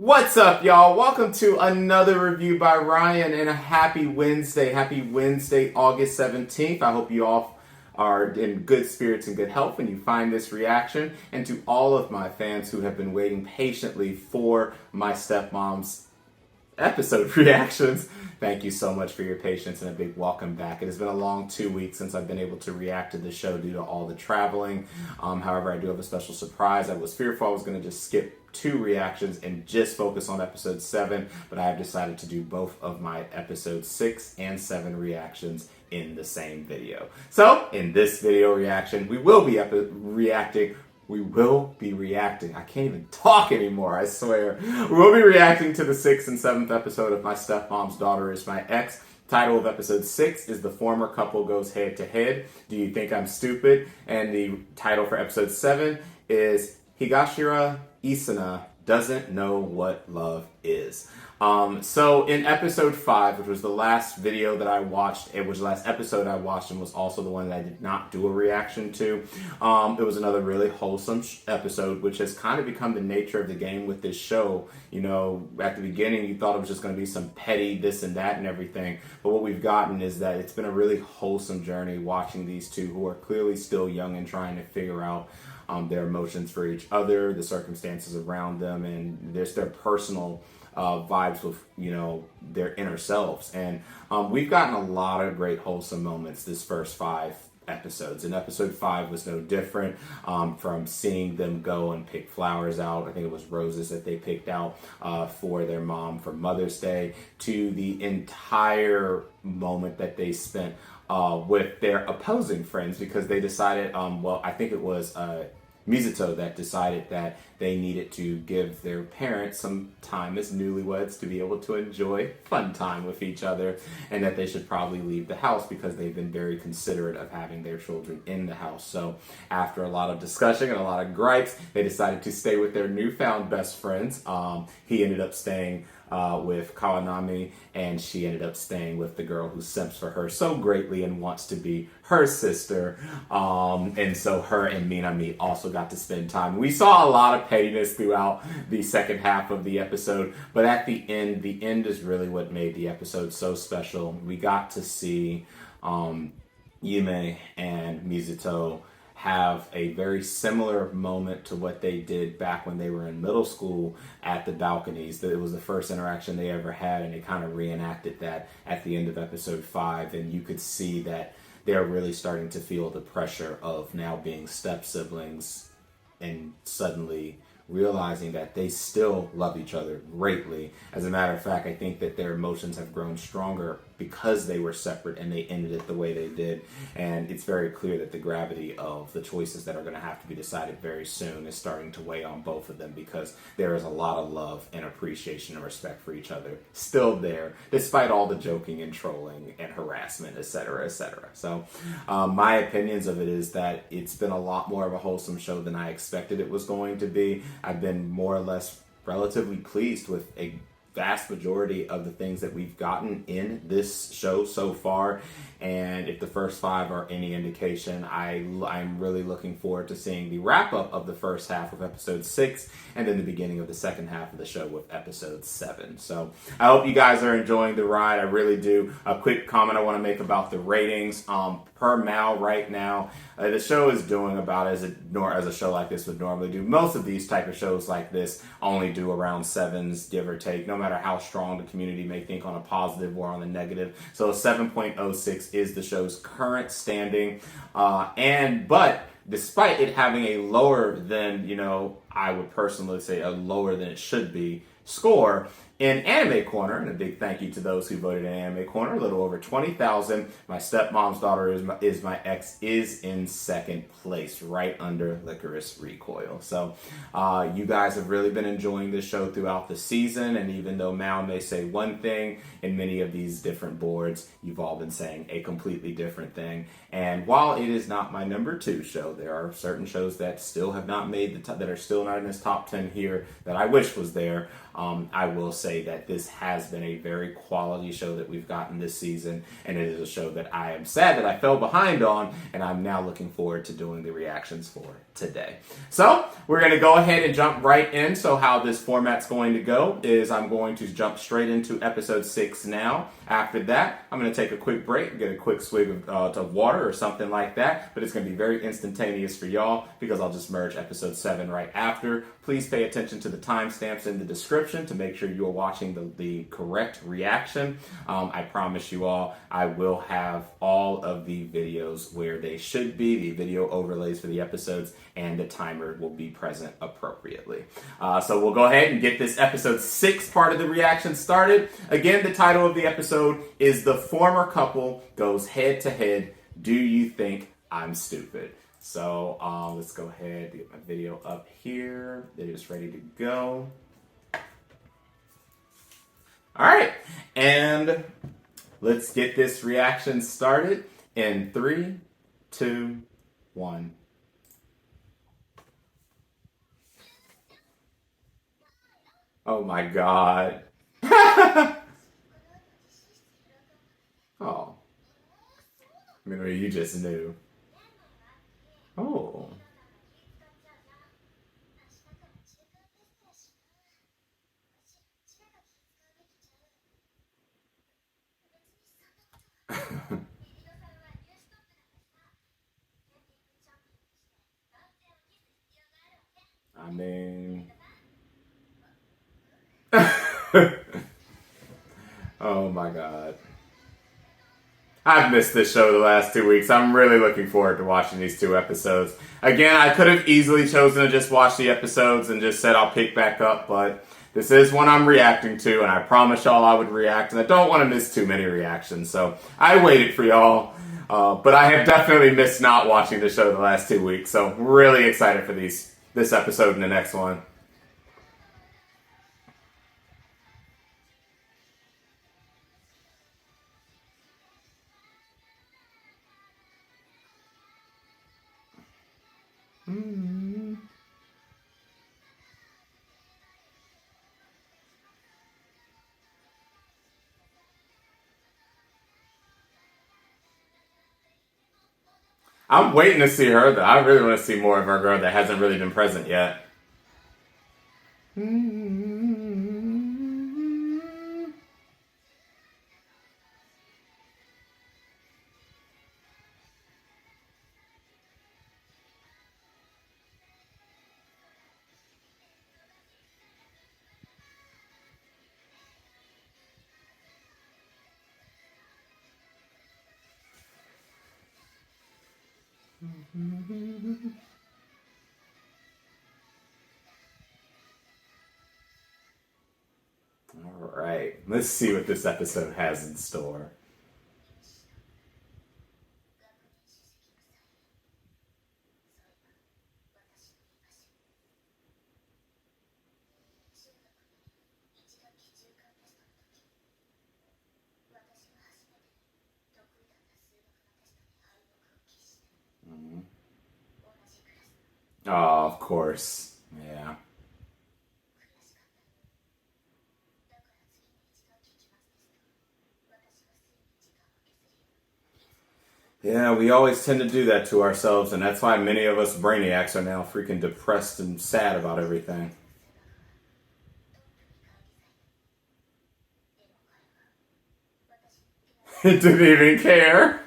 What's up, y'all? Welcome to another review by Ryan, and a happy Wednesday. Happy Wednesday, August 17th. I hope you all are in good spirits and good health when you find this reaction. And to all of my fans who have been waiting patiently for my stepmom's episode reactions, thank you so much for your patience and a big welcome back. It has been a long 2 weeks since I've been able to react to the show due to all the traveling. However, I do have a special surprise. I was fearful I was going to just skip 2 reactions and just focus on episode 7, but I have decided to do both of my episode 6 and 7 reactions in the same video. So, in this video reaction, we will be reacting. I can't even talk anymore, I swear. We will be reacting to the 6th and 7th episode of My Stepmom's Daughter Is My Ex. Title of episode 6 is The Former Couple Goes Head to Head. Do You Think I'm Stupid? And the title for episode 7 is Higashira Isana Doesn't Know What Love Is. So in episode 5, which was the last video that I watched, it was the last episode I watched and was also the one that I did not do a reaction to. It was another really wholesome episode, which has kind of become the nature of the game with this show. You know, at the beginning you thought it was just going to be some petty this and that and everything, but what we've gotten is that it's been a really wholesome journey watching these two who are clearly still young and trying to figure out their emotions for each other, the circumstances around them, and their personal vibes with, you know, their inner selves. And we've gotten a lot of great wholesome moments this first 5 episodes, and episode 5 was no different. From seeing them go and pick flowers out, I think it was roses that they picked out for their mom for Mother's Day, to the entire moment that they spent with their opposing friends, because they decided, well, I think it was Mizuto that decided that they needed to give their parents some time as newlyweds to be able to enjoy fun time with each other, and that they should probably leave the house because they've been very considerate of having their children in the house. So after a lot of discussion and a lot of gripes, they decided to stay with their newfound best friends. He ended up staying with Kawanami, and she ended up staying with the girl who simps for her so greatly and wants to be her sister. And so her and Minami also got to spend time. We saw a lot of pettiness throughout the second half of the episode, but at the end is really what made the episode so special. We got to see Yume and Mizuto have a very similar moment to what they did back when they were in middle school at the balconies. It was the first interaction they ever had, and they kind of reenacted that at the end of episode 5, and you could see that they're really starting to feel the pressure of now being step siblings and suddenly realizing that they still love each other greatly. As a matter of fact, I think that their emotions have grown stronger because they were separate and they ended it the way they did. And it's very clear that the gravity of the choices that are going to have to be decided very soon is starting to weigh on both of them, because there is a lot of love and appreciation and respect for each other still there, despite all the joking and trolling and harassment, etc., etc. So my opinions of it is that it's been a lot more of a wholesome show than I expected it was going to be. I've been more or less relatively pleased with a vast majority of the things that we've gotten in this show so far, and if the first 5 are any indication, I'm really looking forward to seeing the wrap-up of the first half of episode 6 and then the beginning of the second half of the show with episode 7. So I hope you guys are enjoying the ride. I really do. A quick comment I want to make about the ratings. Per Mal right now, the show is doing about as a show like this would normally do. Most of these type of shows like this only do around 7s, give or take, no matter how strong the community may think on a positive or on the negative. So 7.06 is the show's current standing. But despite it having a lower than, you know, I would personally say a lower than it should be score, in Anime Corner, and a big thank you to those who voted in Anime Corner, a little over 20,000, My Stepmom's Daughter Is My Ex is in second place, right under Licorice Recoil. So you guys have really been enjoying this show throughout the season, and even though Mal may say one thing, in many of these different boards, you've all been saying a completely different thing. And while it is not my number 2 show, there are certain shows that still have not made that are still not in this top 10 here that I wish was there. I will say that this has been a very quality show that we've gotten this season, and it is a show that I am sad that I fell behind on, and I'm now looking forward to doing the reactions for it. today. So we're going to go ahead and jump right in. So how this format's going to go is I'm going to jump straight into episode 6 now. After that, I'm going to take a quick break, get a quick swig of water or something like that. But it's going to be very instantaneous for y'all because I'll just merge episode 7 right after. Please pay attention to the timestamps in the description to make sure you're watching the correct reaction. I promise you all, I will have all of the videos where they should be, the video overlays for the episodes, and the timer will be present appropriately. So we'll go ahead and get this episode 6 part of the reaction started. Again, the title of the episode is The Former Couple Goes Head to Head. Do you think I'm stupid? So let's go ahead and get my video up here. It is ready to go. All right, and let's get this reaction started in 3, 2, 1. Oh my God. Oh. Maybe you just knew. Oh. I mean... Oh my God. I've missed this show the last 2 weeks. I'm really looking forward to watching these 2 episodes. Again, I could have easily chosen to just watch the episodes and just said I'll pick back up, but this is one I'm reacting to, and I promised y'all I would react, and I don't want to miss too many reactions, so I waited for y'all. But I have definitely missed not watching the show the last 2 weeks, so really excited for this episode and the next one. I'm waiting to see her, though. I really want to see more of our girl that hasn't really been present yet. All right, let's see what this episode has in store. Oh, of course. Yeah. Yeah, we always tend to do that to ourselves, and that's why many of us brainiacs are now freaking depressed and sad about everything. It didn't even care.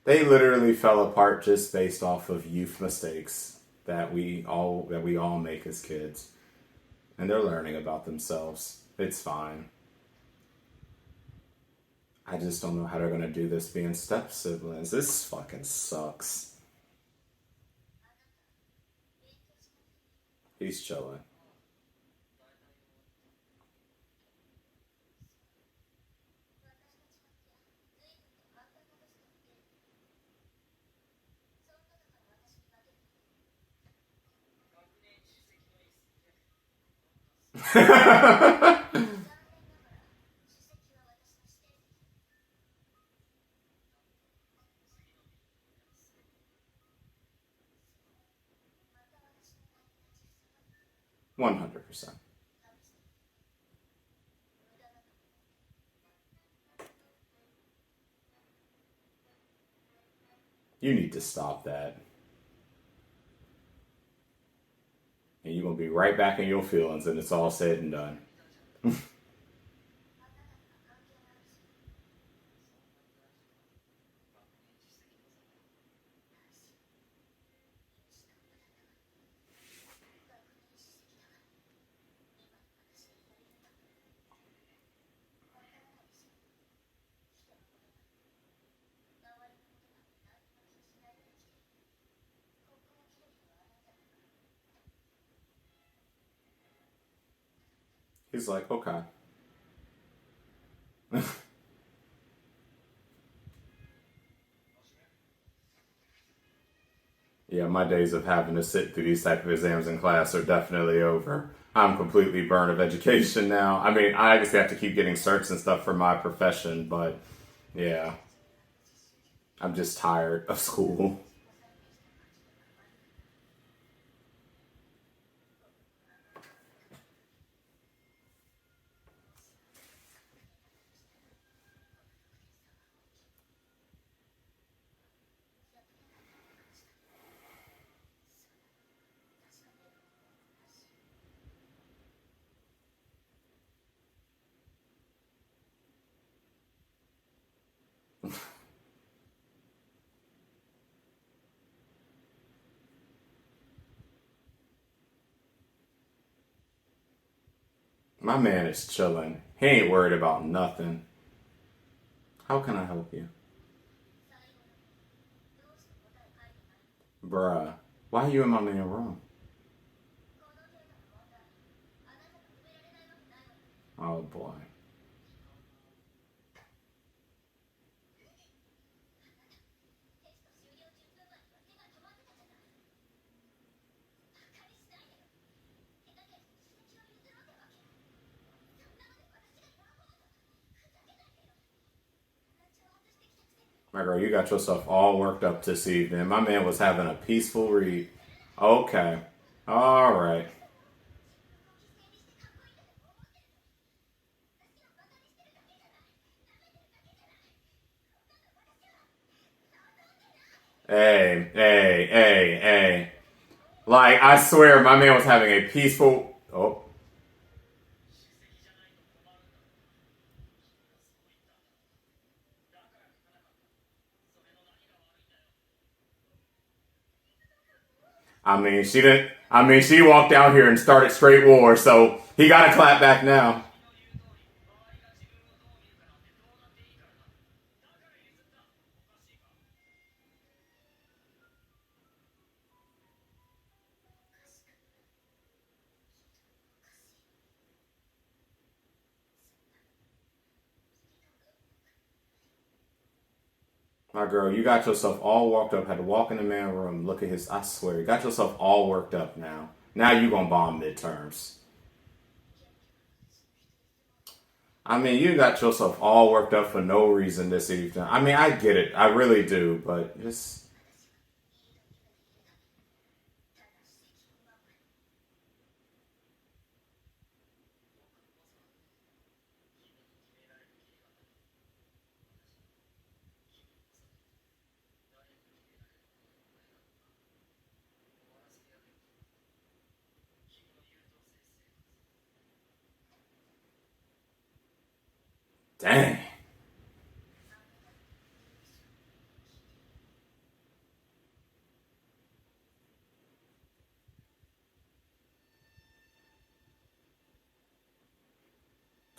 They literally fell apart just based off of youth mistakes that we all make as kids. And they're learning about themselves. It's fine. I just don't know how they're gonna do this being step siblings. This fucking sucks. He's chilling. 100%. You need to stop that. And you're going to be right back in your feelings and it's all said and done. He's like, okay. Yeah, my days of having to sit through these type of exams in class are definitely over. I'm completely burned of education now. I mean, I obviously have to keep getting certs and stuff for my profession, but yeah, I'm just tired of school. My man is chilling. He ain't worried about nothing. How can I help you? Bruh, why are you in my main room? Oh boy. My girl, you got yourself all worked up this evening. My man was having a peaceful read. Okay. All right. Hey, hey, hey, hey. Like, I swear, my man was having a peaceful. Oh. I mean, she didn't. I mean, she walked out here and started straight war, so he got to clap back now. My girl, you got yourself all walked up, had to walk in the man room, look at his. I swear, you got yourself all worked up now. Now you gonna bomb midterms. I mean, you got yourself all worked up for no reason this evening. I mean, I get it. I really do, but just. Dang.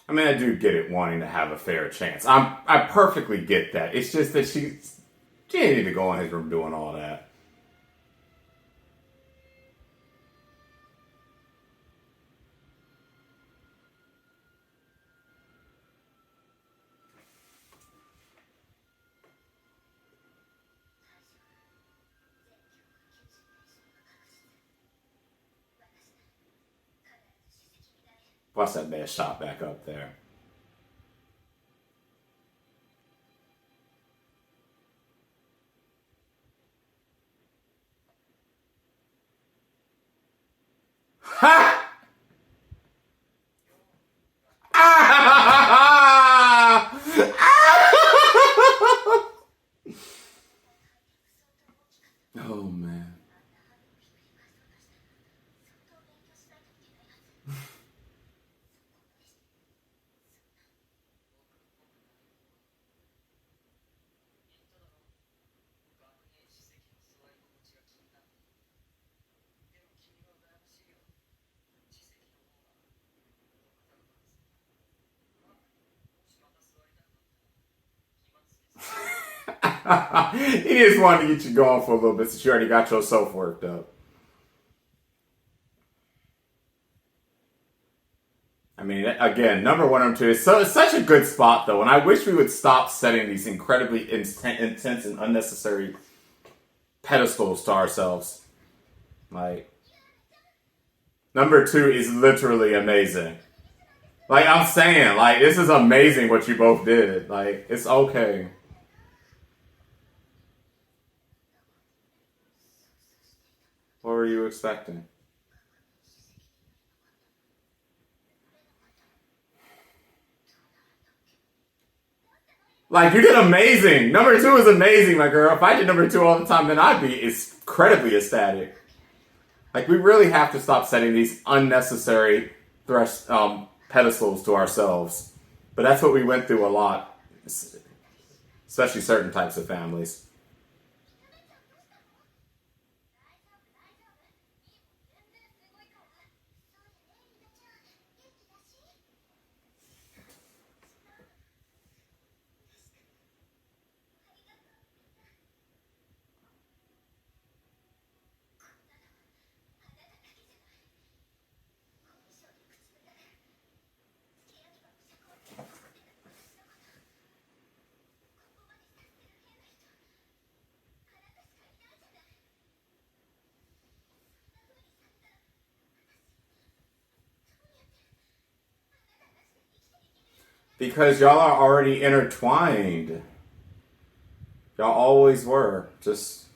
I mean, I do get it wanting to have a fair chance. I perfectly get that. It's just that she didn't need to go in his room doing all that. Watch that man shot back up there. Ha! Ah! Oh man. He just wanted to get you going for a little bit since you already got yourself worked up. I mean, again, number one, number two is it's such a good spot though, and I wish we would stop setting these incredibly intense and unnecessary pedestals to ourselves. Like, number two is literally amazing. Like, I'm saying, like, this is amazing what you both did. Like, it's okay. What were you expecting? Like, you did amazing. Number two is amazing, my girl. If I did number two all the time, then I'd be incredibly ecstatic. Like, we really have to stop setting these unnecessary pedestals to ourselves. But that's what we went through a lot, especially certain types of families. Because y'all are already intertwined. Y'all always were. Just.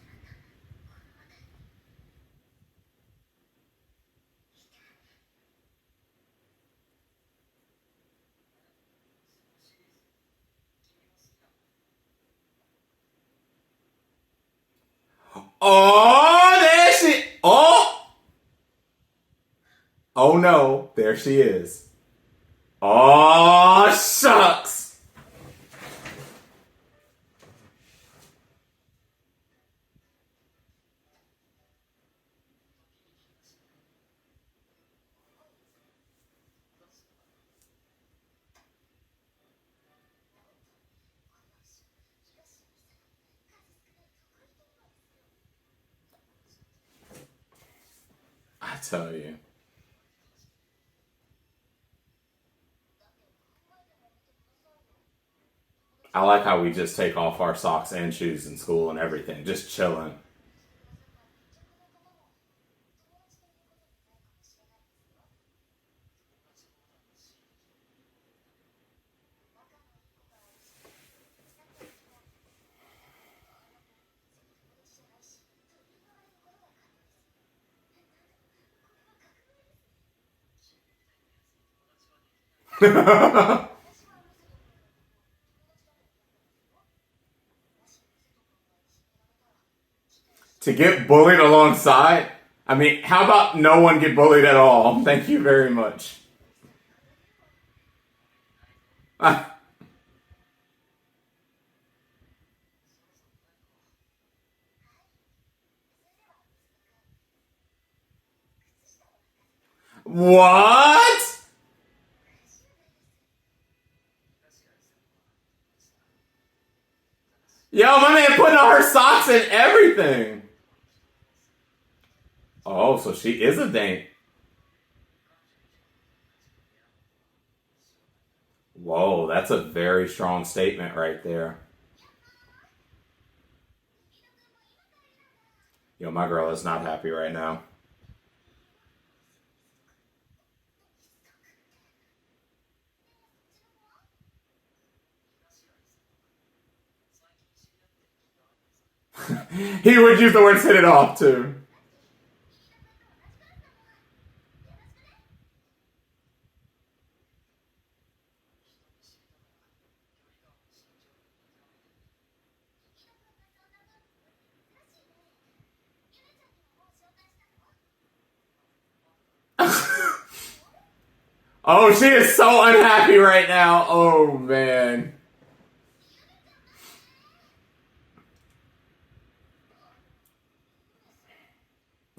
Oh, there she. Oh! Oh no, there she is. Oh, shucks! I tell you. I like how we just take off our socks and shoes in school and everything, just chilling. To get bullied alongside? I mean, how about no one get bullied at all? Thank you very much. What? Yo, my man putting on her socks and everything. Oh, so she is a date. Whoa, that's a very strong statement right there. Yo, my girl is not happy right now. He would use the words hit it off too. Oh, she is so unhappy right now. Oh, man.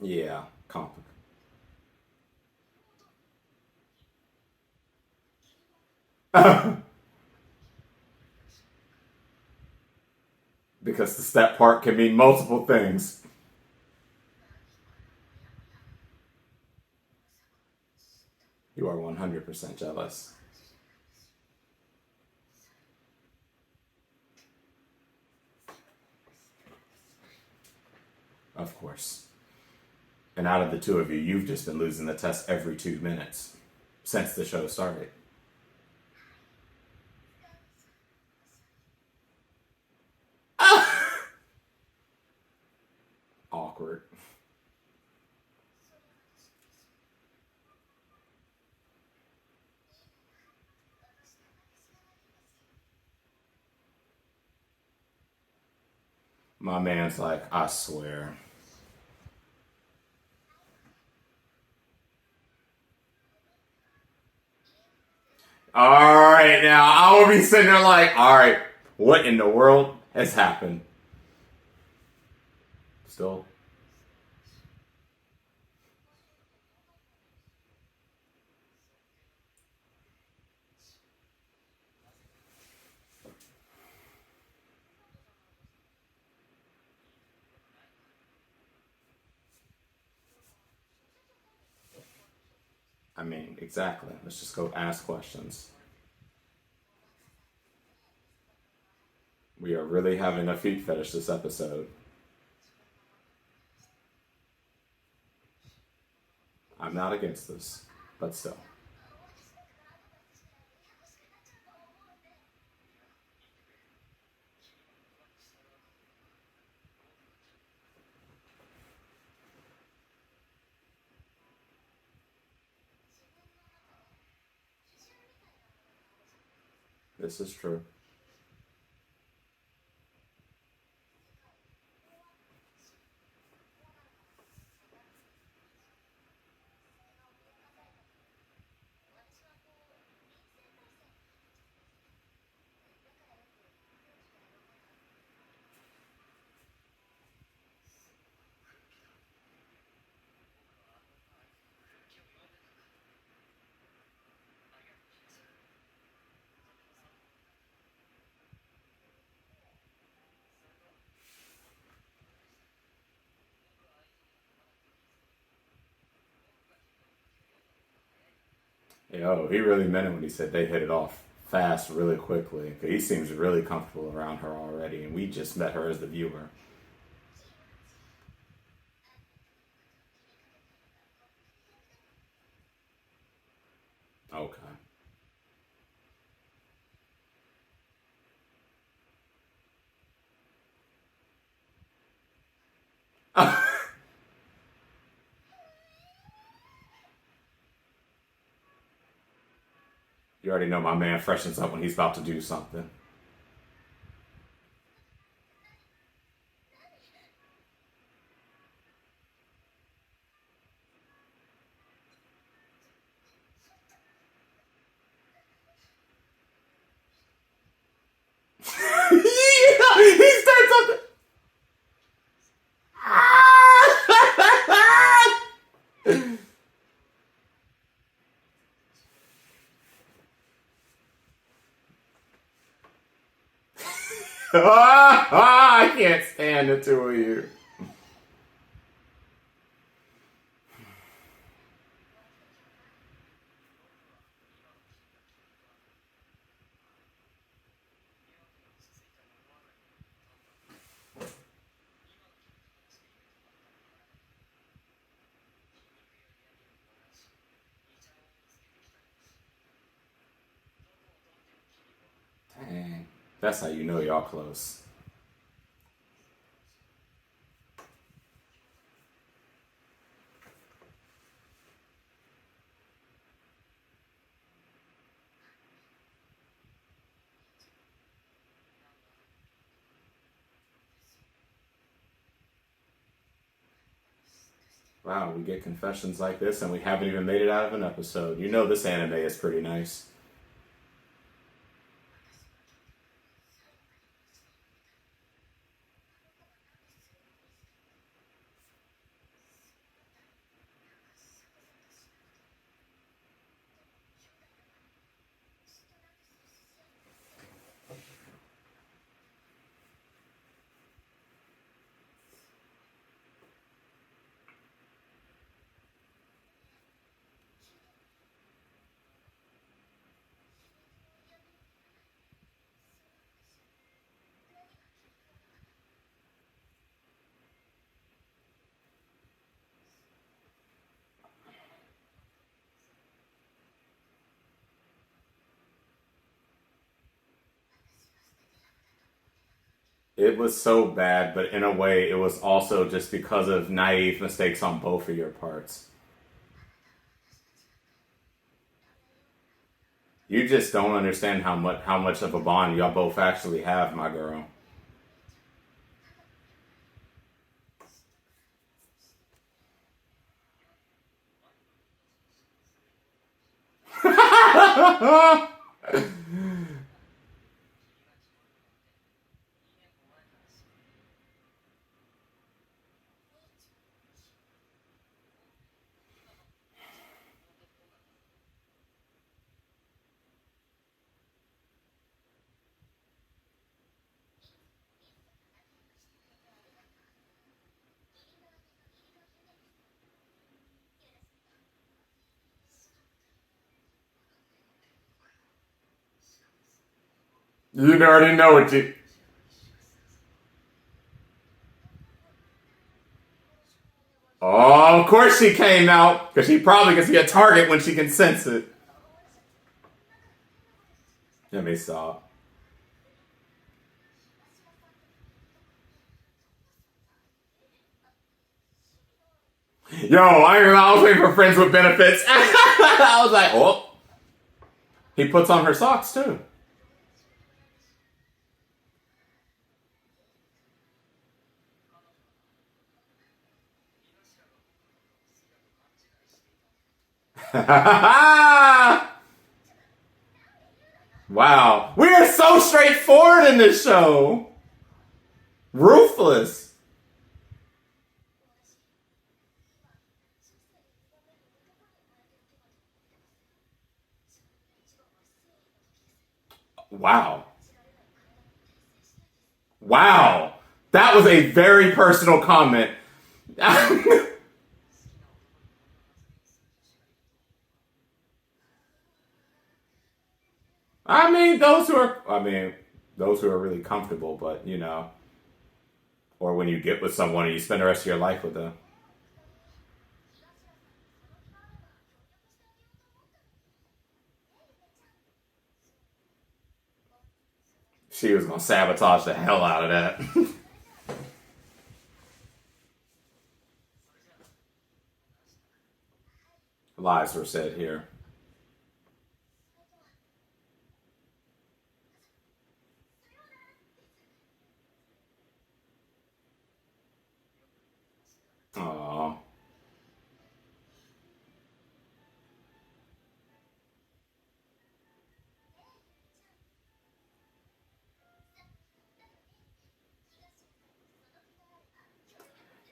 Yeah, complicated. Because the step part can mean multiple things. You are 100% jealous. Of course. And out of the two of you, you've just been losing the test every 2 minutes since the show started. Awkward. My man's like, I swear. All right, now I will be sitting there like, all right, what in the world has happened? Still, I mean, exactly. Let's just go ask questions. We are really having a feet fetish this episode. I'm not against this, but still. This is true. Yo, he really meant it when he said they hit it off fast, really quickly. He seems really comfortable around her already, and we just met her as the viewer. Okay. You already know my man freshens up when he's about to do something. Yeah, he starts up. I can't stand the two of you. Dang. That's how you know y'all close. Wow, we get confessions like this and we haven't even made it out of an episode. You know this anime is pretty nice. It was so bad, but in a way, it was also just because of naive mistakes on both of your parts. You just don't understand how much of a bond y'all both actually have, my girl. You already know what you. Oh, of course she came out because she probably can see a target when she can sense it. Let me stop. Yo, I was waiting for friends with benefits. I was like, oh. He puts on her socks too. Wow. We are so straightforward in this show. Ruthless. Wow. Wow. That was a very personal comment. Those who are really comfortable, but or when you get with someone and you spend the rest of your life with them. She was gonna sabotage the hell out of that. Lies were said here. Aww.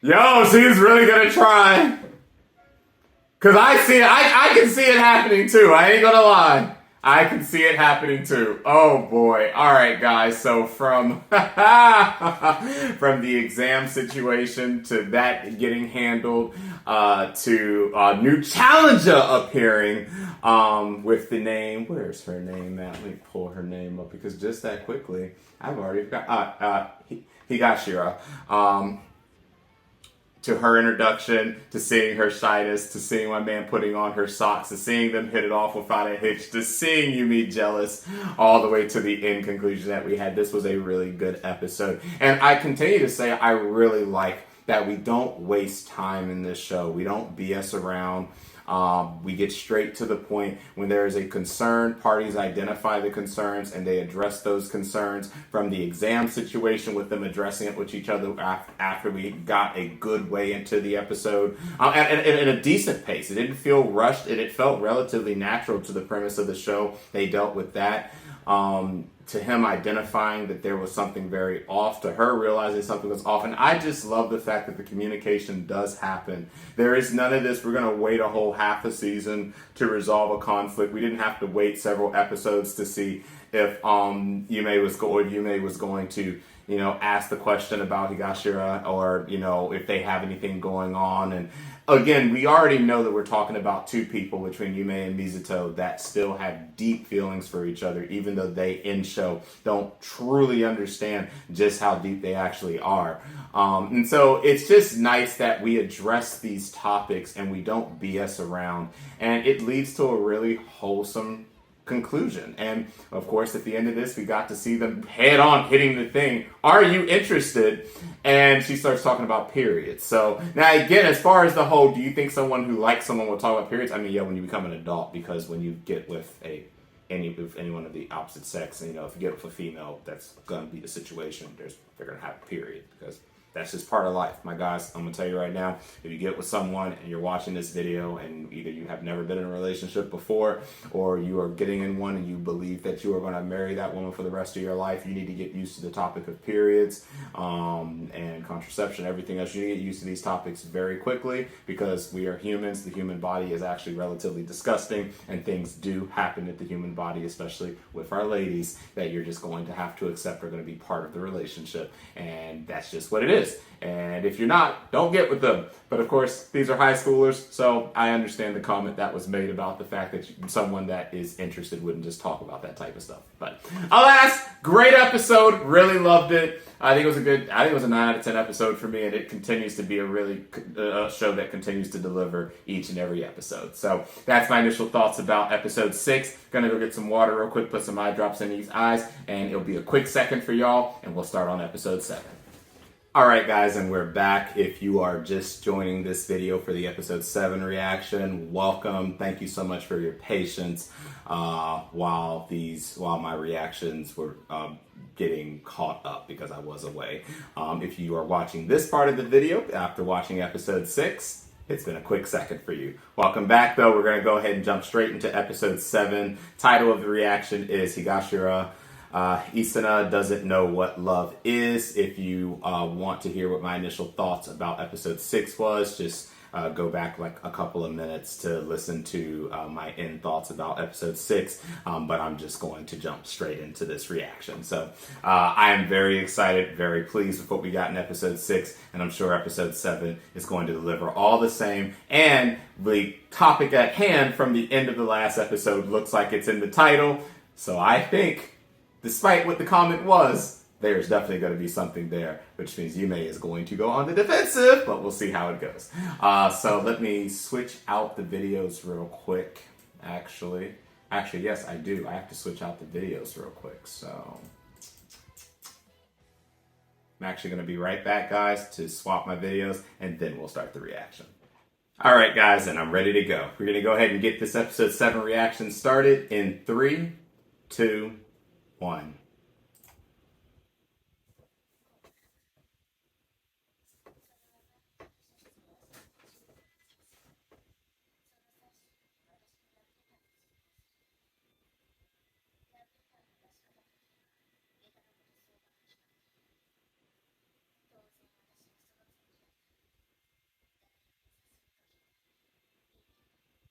Yo, she's really gonna try. Cause I see it, I can see it happening too. I ain't gonna lie. I can see it happening too. Oh boy. Alright guys, so from from the exam situation to that getting handled, to a new challenger appearing, with the name, where's her name at? Let me pull her name up because just that quickly, I've already forgot, Higashira. To her introduction, to seeing her shyness, to seeing my man putting on her socks, to seeing them hit it off without a hitch, to seeing you meet jealous, all the way to the end conclusion that we had. This was a really good episode. And I continue to say I really like that we don't waste time in this show. We don't BS around. We get straight to the point. When there is a concern, parties identify the concerns and they address those concerns, from the exam situation with them addressing it with each other after we got a good way into the episode at a decent pace. It didn't feel rushed, and it felt relatively natural to the premise of the show. They dealt with that. To him identifying that there was something very off, to her realizing something was off. And I just love the fact that the communication does happen. There is none of this, we're going to wait a whole half a season to resolve a conflict. We didn't have to wait several episodes to see if Yume was going to, ask the question about Higashira, or, if they have anything going on. And again, we already know that we're talking about two people between Yume and Mizuto that still have deep feelings for each other, even though they in show don't truly understand just how deep they actually are. And so it's just nice that we address these topics and we don't BS around, and it leads to a really wholesome conclusion. And of course, at the end of this, we got to see them head on hitting the thing. Are you interested? And she starts talking about periods. So now again, as far as the whole, do you think someone who likes someone will talk about periods? I mean, yeah, when you become an adult, because when you get with anyone of the opposite sex, if you get with a female, that's going to be the situation. They're going to have a period, because that's just part of life. My guys, I'm going to tell you right now, if you get with someone and you're watching this video and either you have never been in a relationship before, or you are getting in one and you believe that you are going to marry that woman for the rest of your life, you need to get used to the topic of periods and contraception, everything else. You need to get used to these topics very quickly, because we are humans. The human body is actually relatively disgusting, and things do happen at the human body, especially with our ladies, that you're just going to have to accept are going to be part of the relationship. And that's just what it is. And if you're not, don't get with them. But of course, these are high schoolers, so I understand the comment that was made about the fact that someone that is interested wouldn't just talk about that type of stuff. But alas, great episode. Really loved it. I think it was a 9 out of 10 episode for me, and it continues to be a really show that continues to deliver each and every episode. So that's my initial thoughts about episode 6. Gonna go get some water real quick, put some eye drops in these eyes, and it'll be a quick second for y'all, and we'll start on episode 7. Alright guys, and we're back. If you are just joining this video for the episode 7 reaction, welcome. Thank you so much for your patience while my reactions were getting caught up, because I was away. If you are watching this part of the video after watching episode 6, it's been a quick second for you. Welcome back though. We're going to go ahead and jump straight into episode 7. Title of the reaction is Higashira Isana doesn't know what love is. If you want to hear what my initial thoughts about episode 6 was, just go back like a couple of minutes to listen to my end thoughts about episode 6. But I'm just going to jump straight into this reaction. So I am very excited, very pleased with what we got in episode 6, and I'm sure episode 7 is going to deliver all the same. And the topic at hand from the end of the last episode looks like it's in the title. So I think, despite what the comment was, there's definitely going to be something there, which means Yume is going to go on the defensive, but we'll see how it goes. So let me switch out the videos real quick. Actually, yes, I do. I have to switch out the videos real quick. So I'm actually going to be right back, guys, to swap my videos, and then we'll start the reaction. All right, guys, and I'm ready to go. We're going to go ahead and get this episode 7 reaction started in 3, 2, 1.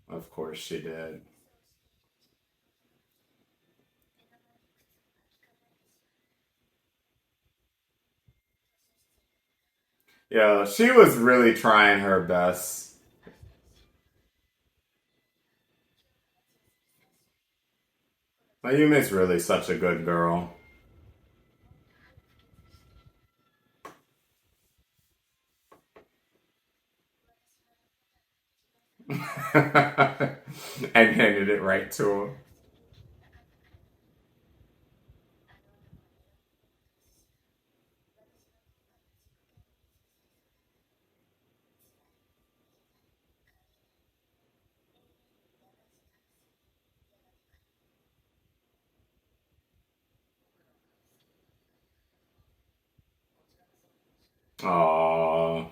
Of course she did. Yeah, she was really trying her best. Mayumi's really such a good girl. And handed it right to him. Aww.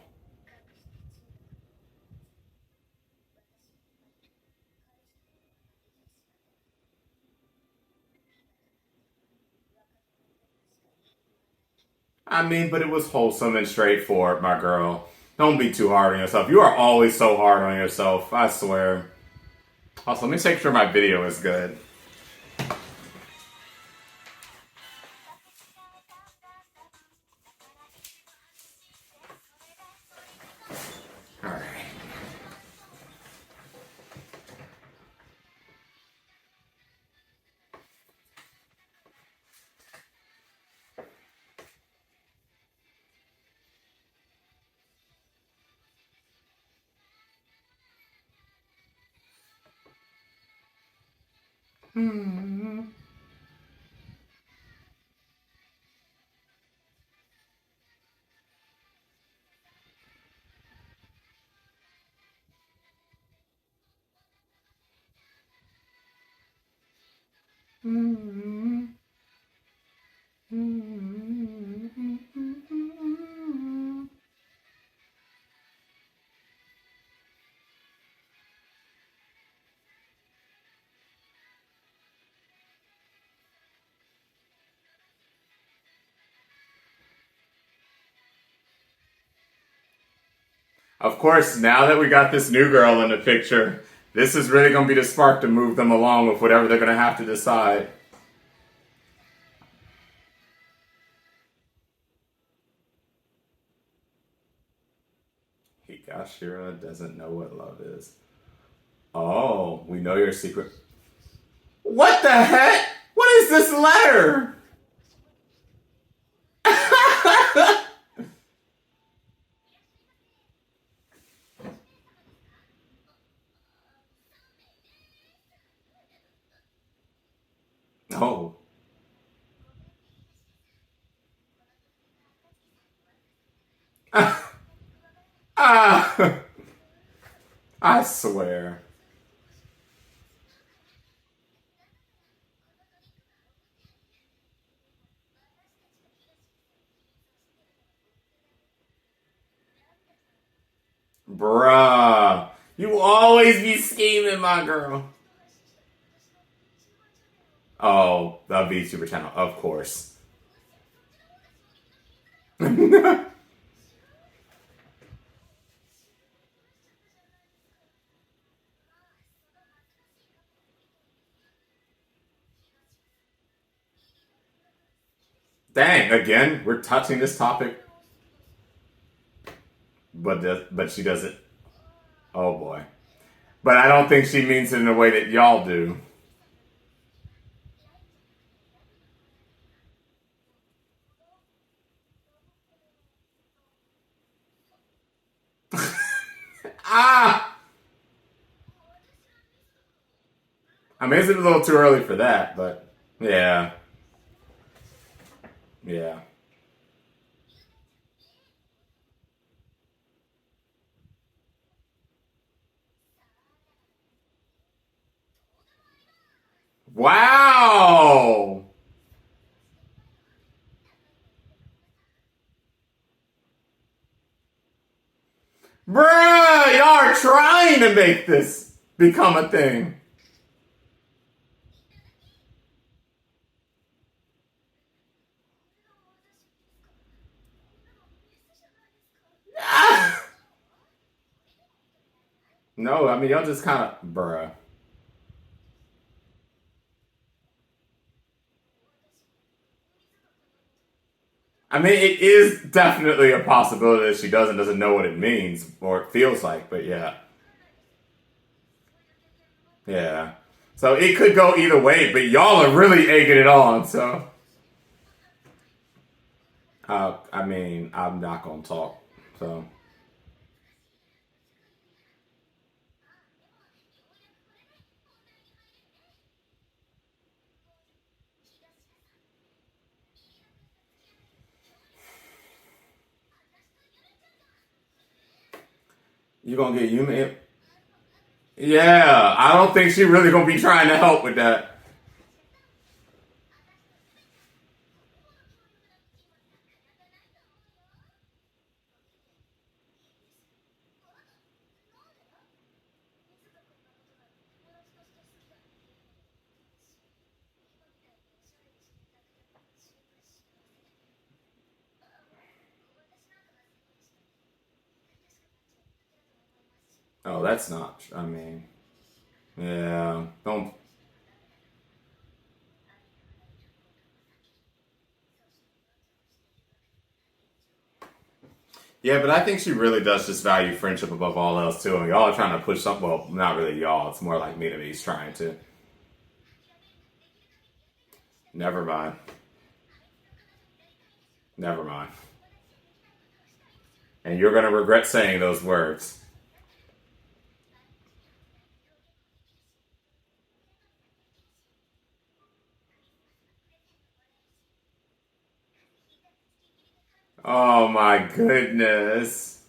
I mean, but it was wholesome and straightforward, my girl. Don't be too hard on yourself. You are always so hard on yourself, I swear. Also, let me make sure my video is good. Alright. Of course, now that we got this new girl in the picture, this is really going to be the spark to move them along with whatever they're going to have to decide. Higashira doesn't know what love is. Oh, we know your secret. What the heck? What is this letter? Oh. Ah. I swear. Bruh. You always be scheming, my girl. Oh, the VTuber channel, of course. Dang, again, we're touching this topic. But she doesn't. Oh boy. But I don't think she means it in a way that y'all do. Ah! I mean, it's a little too early for that, but yeah. Yeah. Wow! Bruh, y'all are trying to make this become a thing. Ah! No, I mean, y'all just kind of, bruh. I mean, it is definitely a possibility that she doesn't know what it means or it feels like, but yeah. Yeah. So it could go either way, but y'all are really egging it on, so. I mean, I'm not gonna talk, so. You gonna get Yumi? Yeah, I don't think she really gonna be trying to help with that. Oh, that's not. I mean, yeah. Don't. Yeah, but I think she really does just value friendship above all else too. And y'all are trying to push something. Well, not really y'all. It's more like me to me. He's trying to. Never mind. Never mind. And you're gonna regret saying those words. Oh my goodness.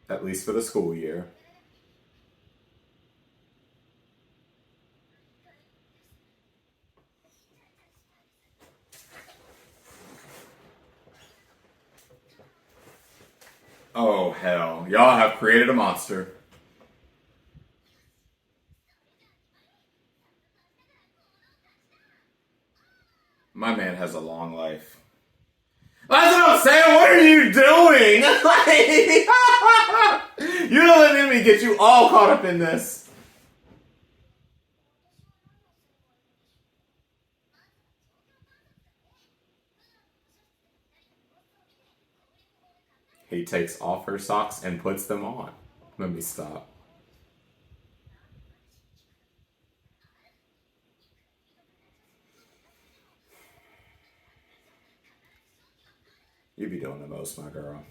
At least for the school year. Oh hell. Y'all have created a monster. My man has a long life. That's what I'm saying. What are you doing? Like, you don't let me get you all caught up in this. He takes off her socks and puts them on. Let me stop. You be doing the most, my girl.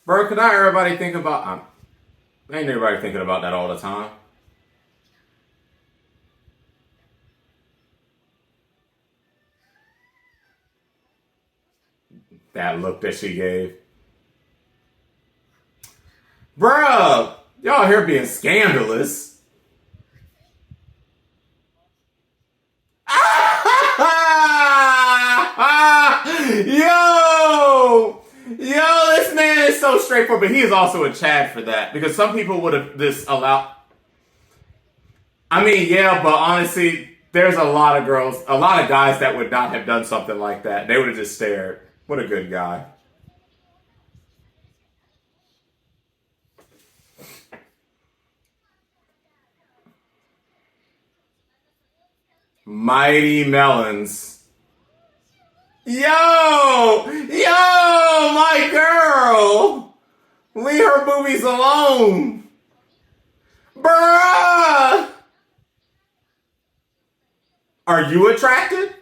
Bro, could not everybody think about... ain't everybody thinking about that all the time. That look that she gave. Bruh! Y'all here being scandalous. Yo! Yo, this man is so straightforward, but he is also a Chad for that. Because some people would have just allowed... I mean, yeah, but honestly, there's a lot of girls, a lot of guys that would not have done something like that. They would have just stared. What a good guy. Mighty Melons. Yo! Yo! My girl! Leave her boobies alone! Bruh! Are you attracted?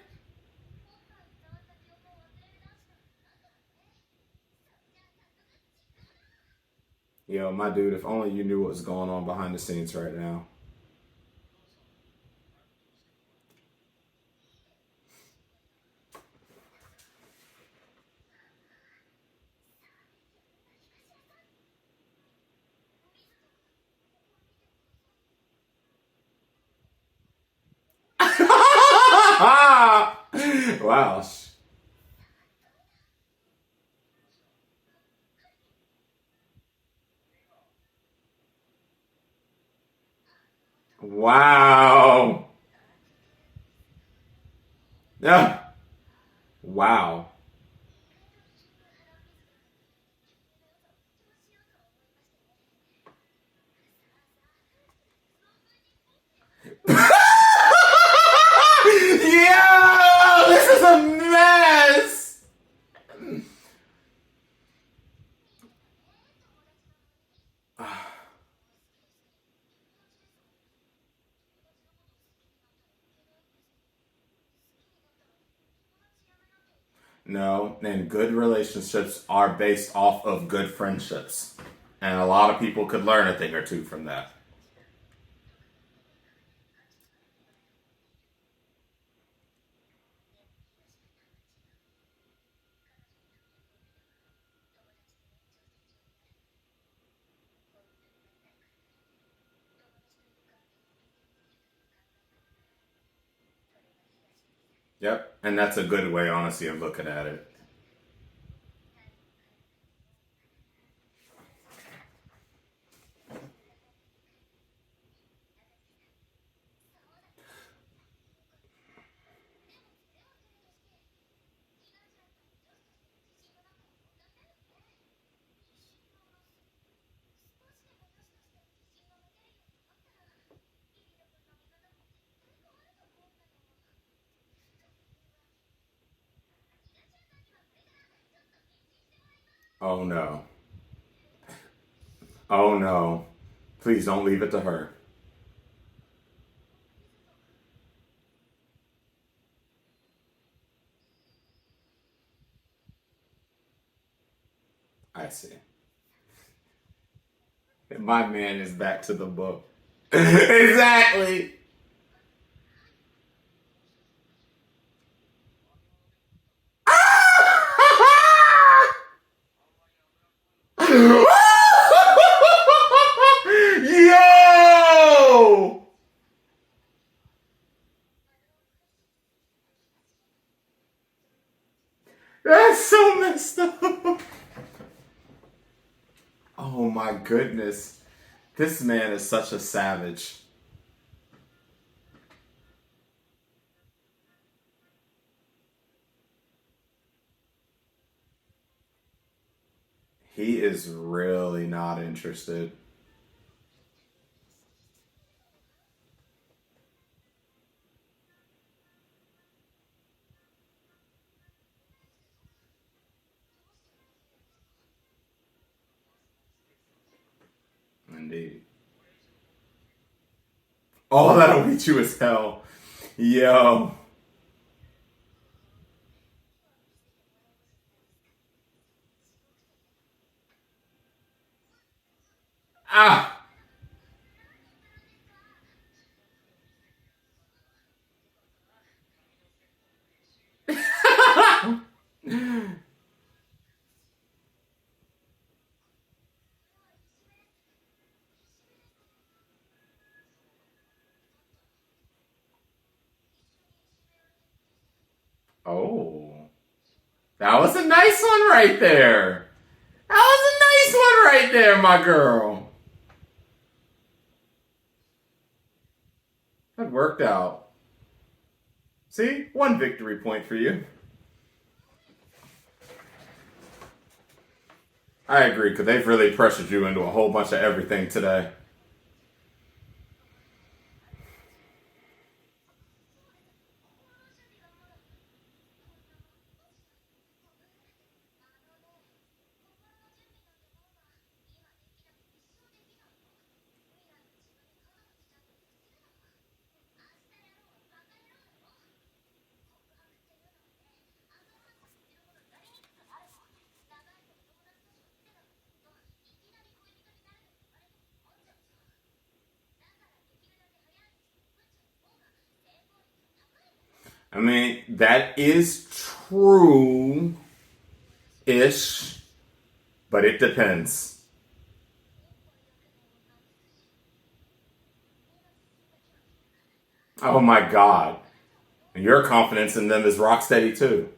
Yo, my dude, if only you knew what was going on behind the scenes right now. Wow. Wow. Yeah. Wow. Yo, this is a mess. No, and good relationships are based off of good friendships. And a lot of people could learn a thing or two from that. Yep. And that's a good way, honestly, of looking at it. Oh no. Oh no. Please don't leave it to her. I see. My man is back to the book. Exactly. Yo! That's so messed up. Oh my goodness. This man is such a savage. He is really not interested. Indeed. Oh, that'll beat you as hell. Yo. Ah! Oh. That was a nice one right there. That was a nice one right there, my girl. That worked out. See? One victory point for you. I agree, because they've really pressured you into a whole bunch of everything today. I mean, that is true ish, but it depends. Oh my god. And your confidence in them is rock steady too.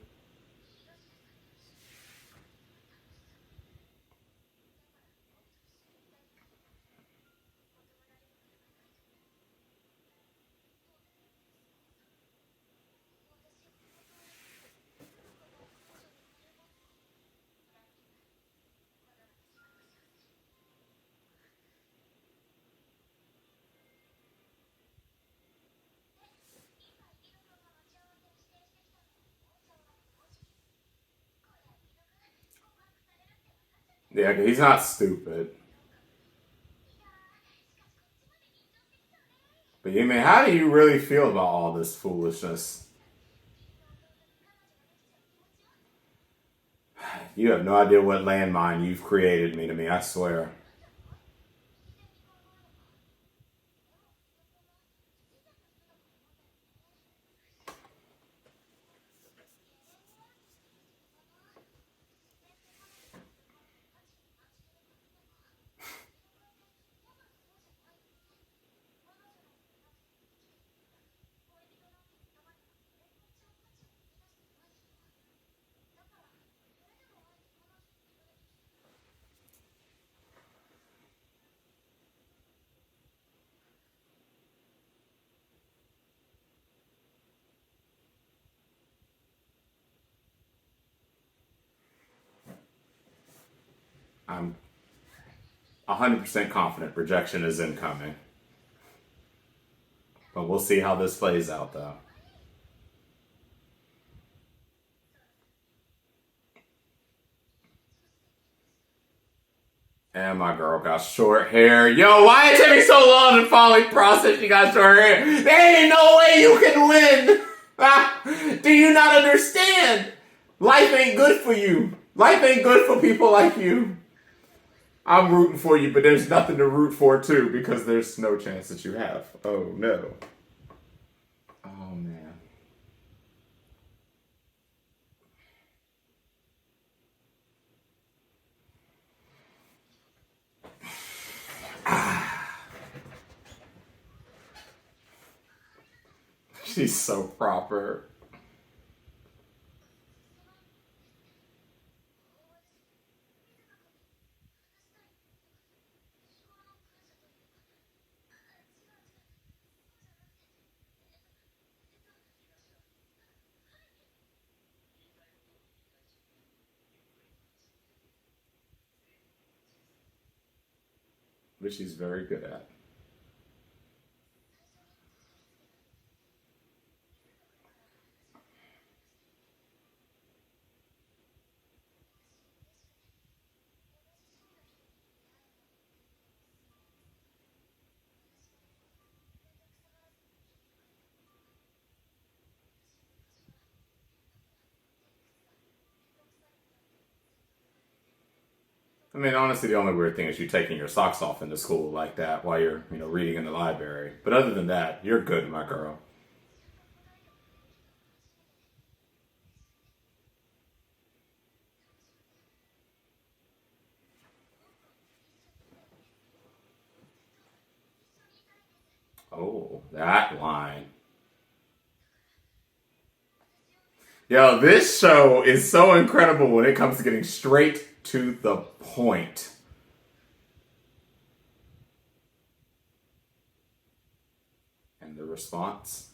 Yeah, he's not stupid. But you mean, how do you really feel about all this foolishness? You have no idea what landmine you've created me to me, I swear. I'm 100% confident rejection is incoming. But we'll see how this plays out, though. And my girl got short hair. Yo, why it took me so long to finally process she got short hair? There ain't no way you can win. Do you not understand? Life ain't good for you. Life ain't good for people like you. I'm rooting for you, but there's nothing to root for, too, because there's no chance that you have. Oh, no. Oh, man. She's so proper. Which she's very good at. I mean, honestly, the only weird thing is you taking your socks off into school like that while you're, reading in the library. But other than that, you're good, my girl. Oh, that line. Yo, this show is so incredible when it comes to getting straight to the point. And the response?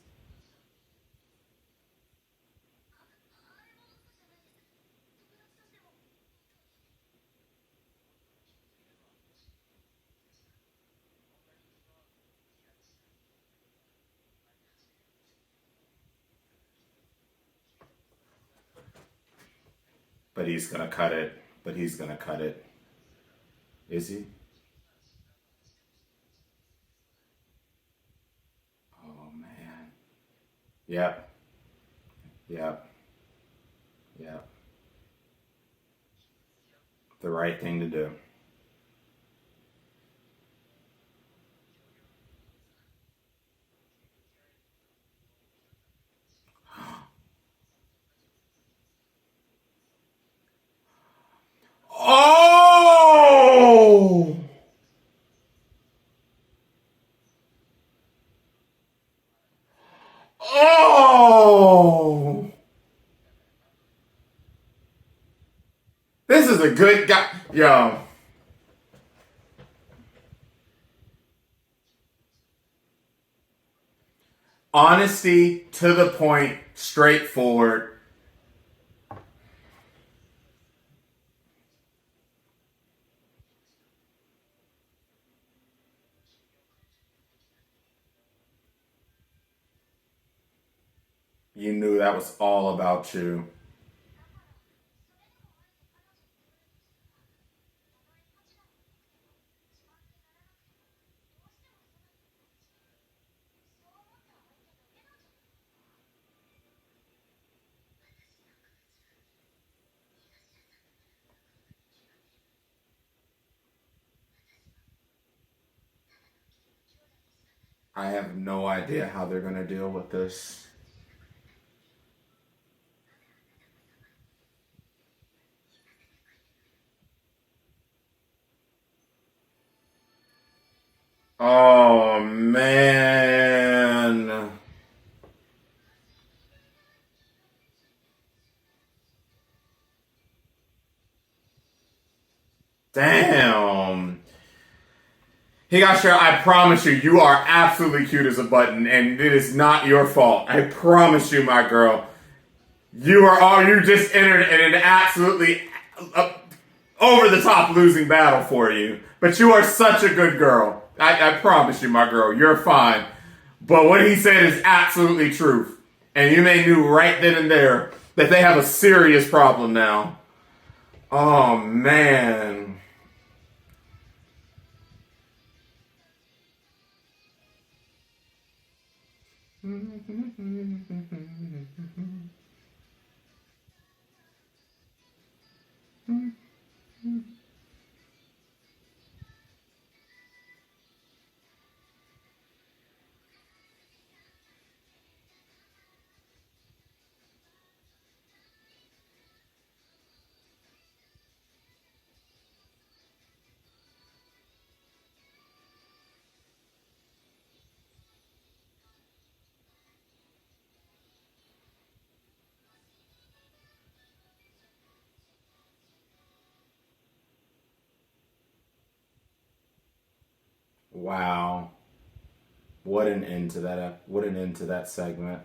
But he's gonna cut it. But he's gonna cut it. Is he? Oh, man. Yep. Yep. Yep. The right thing to do. Oh! Oh! This is a good guy. Yo. Honesty, to the point, straightforward. You knew that was all about you. I have no idea how they're going to deal with this. Oh, man. Damn. Higashira, I promise you, you are absolutely cute as a button, and it is not your fault. I promise you, my girl. You just entered in an absolutely... over the top losing battle for you. But you are such a good girl. I promise you, my girl, you're fine. But what he said is absolutely truth. And Yume knew right then and there that they have a serious problem now. Oh, man. Wow. What an end to that segment.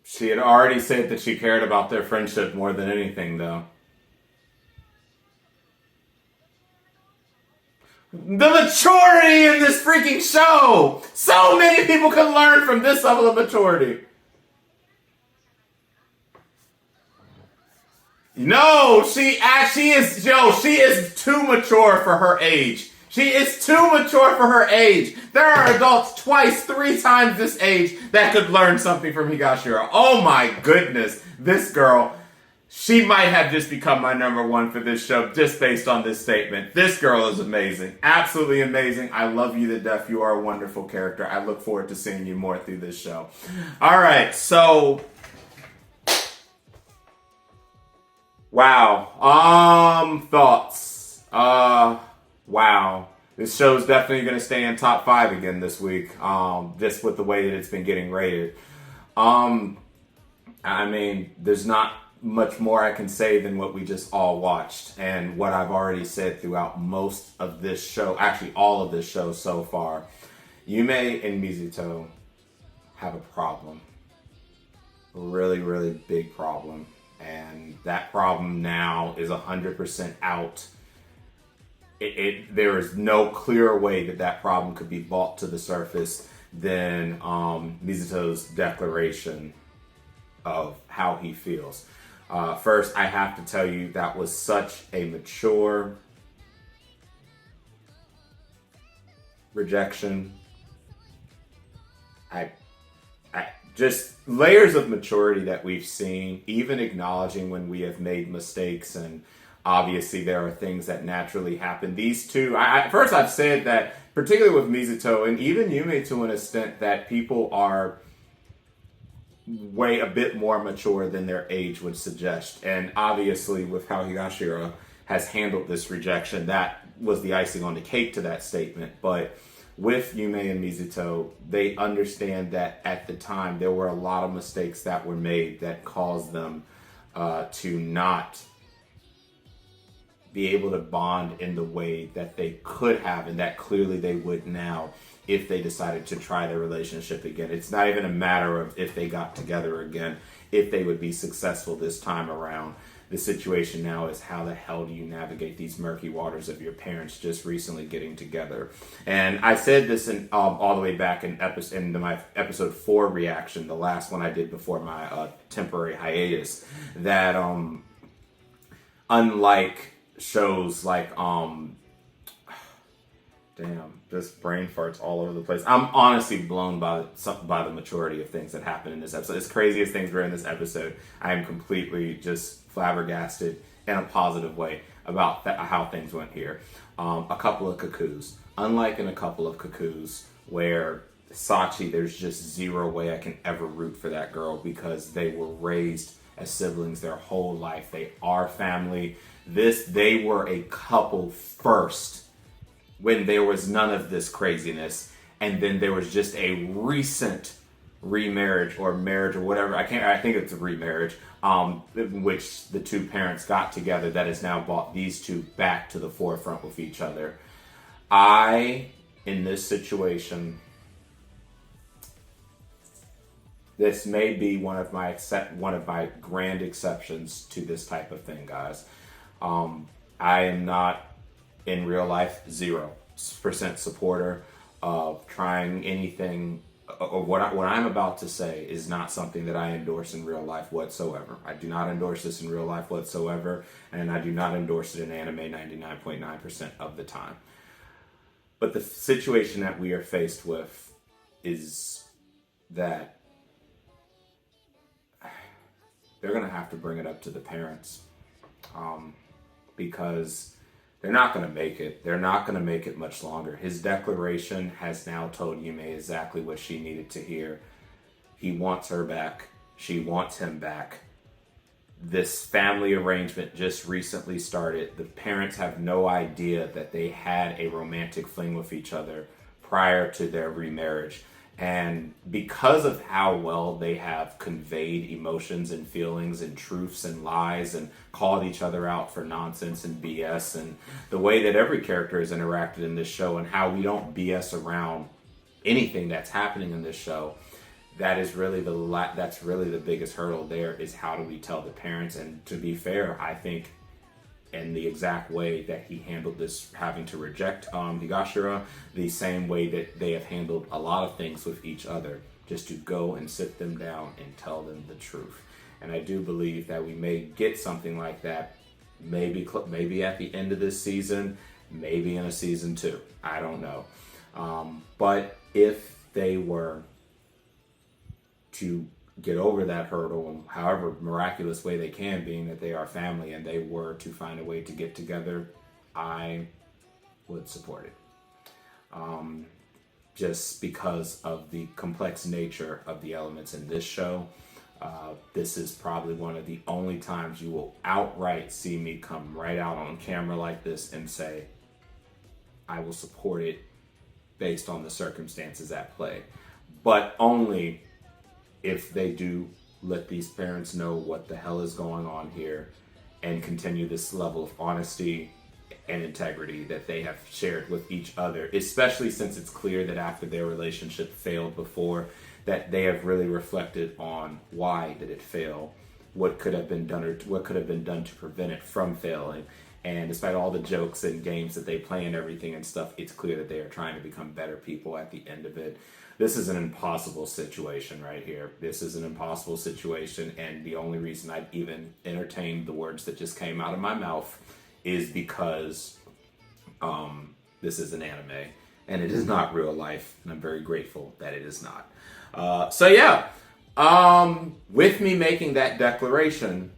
She had already said that she cared about their friendship more than anything, though. The maturity in this freaking show! So many people can learn from this level of maturity. No, she is too mature for her age. She is too mature for her age. There are adults twice, 3 times this age that could learn something from Higashira. Oh my goodness. This girl, she might have just become my number 1 for this show just based on this statement. This girl is amazing. Absolutely amazing. I love you to death. You are a wonderful character. I look forward to seeing you more through this show. All right, so... Wow. Thoughts. Wow. This show's definitely going to stay in top 5 again this week. Just with the way that it's been getting rated. I mean, there's not much more I can say than what we just all watched and what I've already said throughout most of this show, actually all of this show so far. Yume and Mizuto have a problem. A really, really big problem. And that problem now is 100% out. There is no clearer way that problem could be brought to the surface than Mizuto's declaration of how he feels. First, I have to tell you that was such a mature rejection. Just layers of maturity that we've seen, even acknowledging when we have made mistakes, and obviously there are things that naturally happen. These two, first I've said that, particularly with Mizuto and even Yume to an extent, that people are way a bit more mature than their age would suggest. And obviously with how Higashira has handled this rejection, that was the icing on the cake to that statement. But with Yume and Mizuto, they understand that at the time there were a lot of mistakes that were made that caused them to not be able to bond in the way that they could have, and that clearly they would now if they decided to try their relationship again. It's not even a matter of if they got together again, if they would be successful this time around. The situation now is, how the hell do you navigate these murky waters of your parents just recently getting together? And I said this in all the way back in my episode 4 reaction, the last one I did before my temporary hiatus, that unlike shows like just brain farts all over the place. I'm honestly blown by the maturity of things that happen in this episode. As crazy as things were in this episode, I am completely just flabbergasted in a positive way about how things went here. A couple of cuckoos. Unlike in a couple of cuckoos where Sachi, there's just zero way I can ever root for that girl because they were raised as siblings their whole life. They are family. They were a couple first when there was none of this craziness, and then there was just a recent remarriage or marriage or whatever. I think it's a remarriage, in which the two parents got together, that has now brought these two back to the forefront with each other. In this situation, this may be one of my grand exceptions to this type of thing, guys. I am not, in real life, 0% supporter of trying anything, or what I'm about to say is not something that I endorse in real life whatsoever. I do not endorse this in real life whatsoever, and I do not endorse it in anime 99.9% of the time. But the situation that we are faced with is that they're going to have to bring it up to the parents, because they're not going to make it. They're not going to make it much longer. His declaration has now told Yume exactly what she needed to hear. He wants her back. She wants him back. This family arrangement just recently started. The parents have no idea that they had a romantic fling with each other prior to their remarriage. And because of how well they have conveyed emotions and feelings and truths and lies and called each other out for nonsense and BS, and the way that every character has interacted in this show and how we don't BS around anything that's happening in this show, that's really the biggest hurdle there, is how do we tell the parents. And to be fair, I think in the exact way that he handled this, having to reject Higashira, the same way that they have handled a lot of things with each other, just to go and sit them down and tell them the truth. And I do believe that we may get something like that, maybe at the end of this season, maybe in a season 2. I don't know. But if they were to get over that hurdle in however miraculous way they can, being that they are family, and they were to find a way to get together, I would support it. Just because of the complex nature of the elements in this show. This is probably one of the only times you will outright see me come right out on camera like this and say, I will support it based on the circumstances at play. But only if they do let these parents know what the hell is going on here and continue this level of honesty and integrity that they have shared with each other, especially since it's clear that after their relationship failed before, that they have really reflected on why did it fail, what could have been done, or what could have been done to prevent it from failing. And despite all the jokes and games that they play and everything and stuff, it's clear that they are trying to become better people at the end of it. This is an impossible situation right here. This is an impossible situation, and the only reason I'd even entertained the words that just came out of my mouth is because this is an anime, and it is not real life, and I'm very grateful that it is not. With me making that declaration,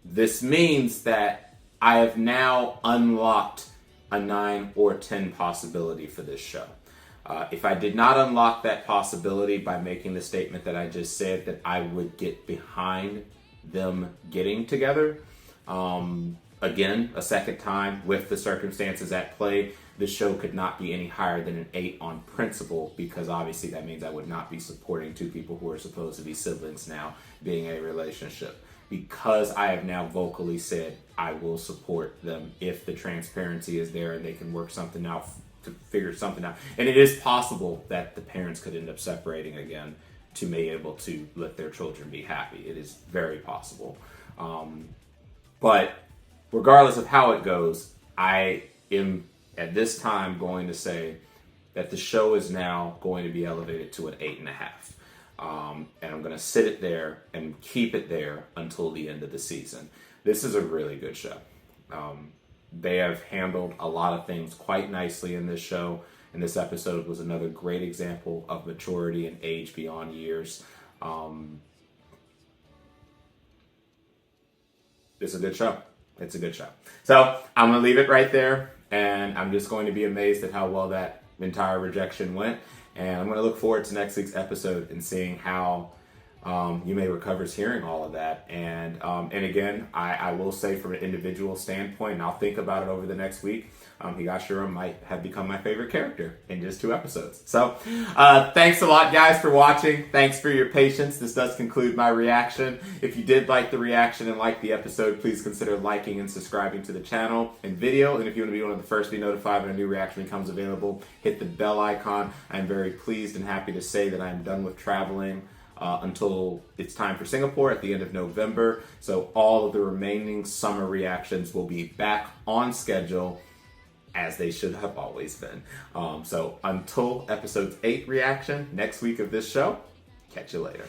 this means that I have now unlocked a 9 or 10 possibility for this show. If I did not unlock that possibility by making the statement that I just said, that I would get behind them getting together, again, a second time with the circumstances at play, the show could not be any higher than an 8 on principle, because obviously that means I would not be supporting two people who are supposed to be siblings now being in a relationship. Because I have now vocally said I will support them if the transparency is there and they can work something out, to figure something out. And it is possible that the parents could end up separating again to be able to let their children be happy. It is very possible. But regardless of how it goes, I am at this time going to say that the show is now going to be elevated to an 8.5. And I'm going to sit it there and keep it there until the end of the season. This is a really good show. They have handled a lot of things quite nicely in this show, and this episode was another great example of maturity and age beyond years. It's a good show. It's a good show. So I'm going to leave it right there, and I'm just going to be amazed at how well that entire rejection went. And I'm going to look forward to next week's episode and seeing how Yume recovers hearing all of that. And again, I will say from an individual standpoint, and I'll think about it over the next week, Higashira might have become my favorite character in just 2 episodes. So thanks a lot, guys, for watching. Thanks for your patience. This does conclude my reaction. If you did like the reaction and like the episode, please consider liking and subscribing to the channel and video. And if you want to be one of the first to be notified when a new reaction becomes available, hit the bell icon. I'm very pleased and happy to say that I'm done with traveling until it's time for Singapore at the end of November. So all of the remaining summer reactions will be back on schedule, as they should have always been. So until episode 8 reaction next week of this show, catch you later.